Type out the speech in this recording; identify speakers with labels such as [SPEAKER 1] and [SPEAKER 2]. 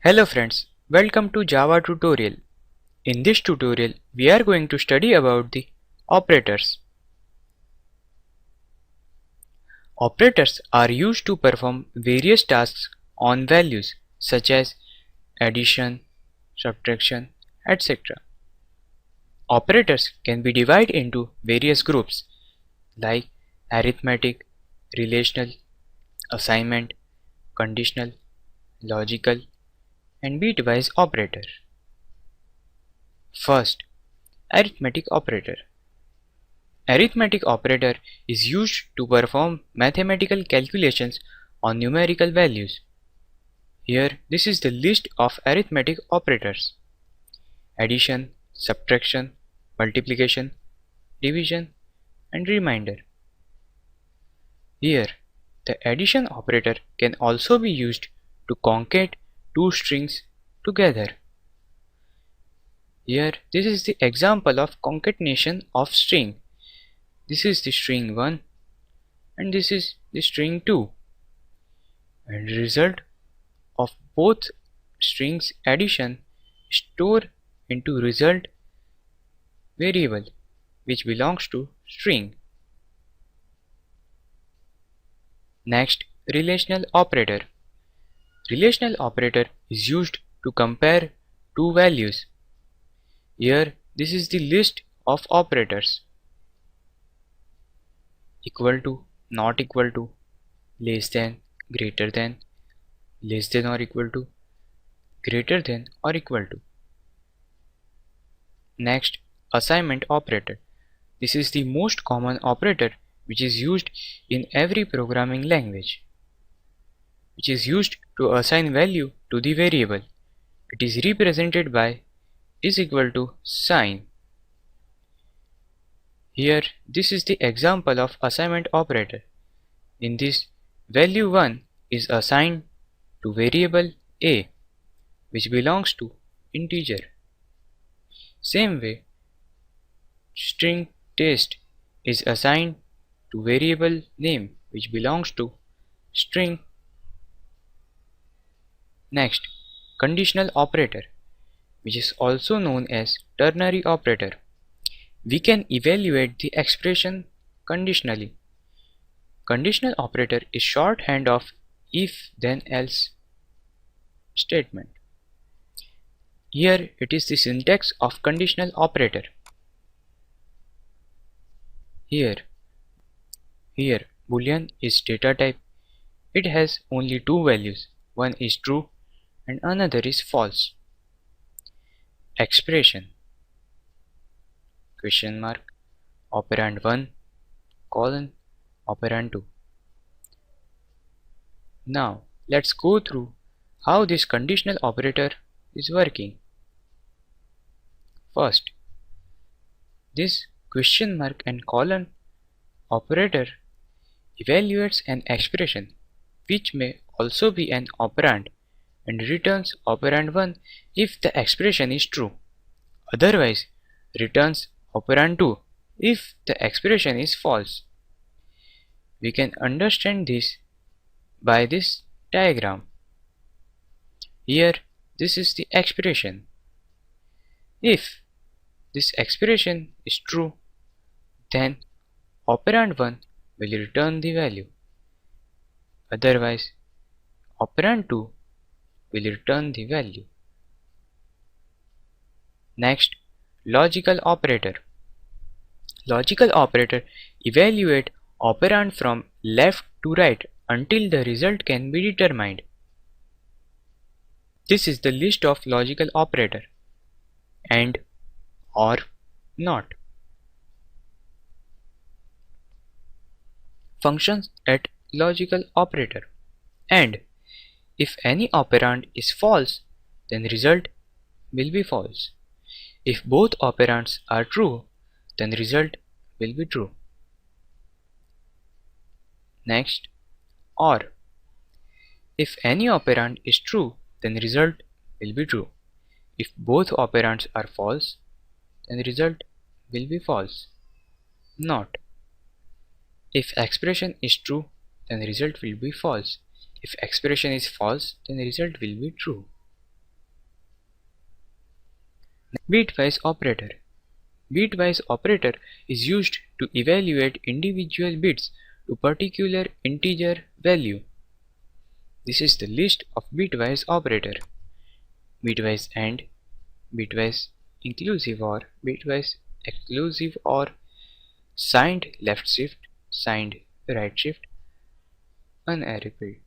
[SPEAKER 1] Hello friends, welcome to Java tutorial. In this tutorial, we are going to study about the operators. Operators are used to perform various tasks on values such as addition, subtraction, etc. Operators can be divided into various groups like arithmetic, relational, assignment, conditional, logical, and bitwise operator. First, arithmetic operator. Arithmetic operator is used to perform mathematical calculations on numerical values. Here, this is the list of arithmetic operators: addition, subtraction, multiplication, division, and remainder. Here, the addition operator can also be used to concat two strings together. Here, this is the example of concatenation of string. This is the string 1 and this is the string 2, and the result of both strings addition stored into result variable which belongs to string. Next, relational operator. Relational operator is used to compare two values. Here, this is the list of operators: equal to, not equal to, less than, greater than, less than or equal to, greater than or equal to. Next, assignment operator. This is the most common operator which is used in every programming language, which is used to assign value to the variable. It is represented by is equal to sign. Here, this is the example of assignment operator. In this, value 1 is assigned to variable a, which belongs to integer. Same way, string test is assigned to variable name, which belongs to string. Next, conditional operator, which is also known as ternary operator. We can evaluate the expression conditionally. Conditional operator is shorthand of if then else statement. Here it is the syntax of conditional operator. Here boolean is data type. It has only two values. One is true and another is false. Expression: question mark, operand 1, colon, operand 2. Now let's go through how this conditional operator is working. First, this question mark and colon operator evaluates an expression which may also be an operand and returns operand 1 if the expression is true. Otherwise, returns operand 2 if the expression is false. We can understand this by this diagram. Here, this is the expression. If this expression is true, then operand 1 will return the value. Otherwise, operand 2 will return the value. Next, logical operator. Logical operator evaluate operand from left to right until the result can be determined. This is the list of logical operator: and, or, not. Functions at logical operator. And if any operand is false, then result will be false. If both operands are true, then result will be true. Next, or. If any operand is true, then result will be true. If both operands are false, then result will be false. Not. If expression is true, then result will be false. If expression is false, then result will be true. Bitwise operator. Bitwise operator is used to evaluate individual bits to particular integer value. This is the list of bitwise operator. Bitwise AND, bitwise inclusive OR, bitwise exclusive OR, signed left shift, signed right shift, unarrayed.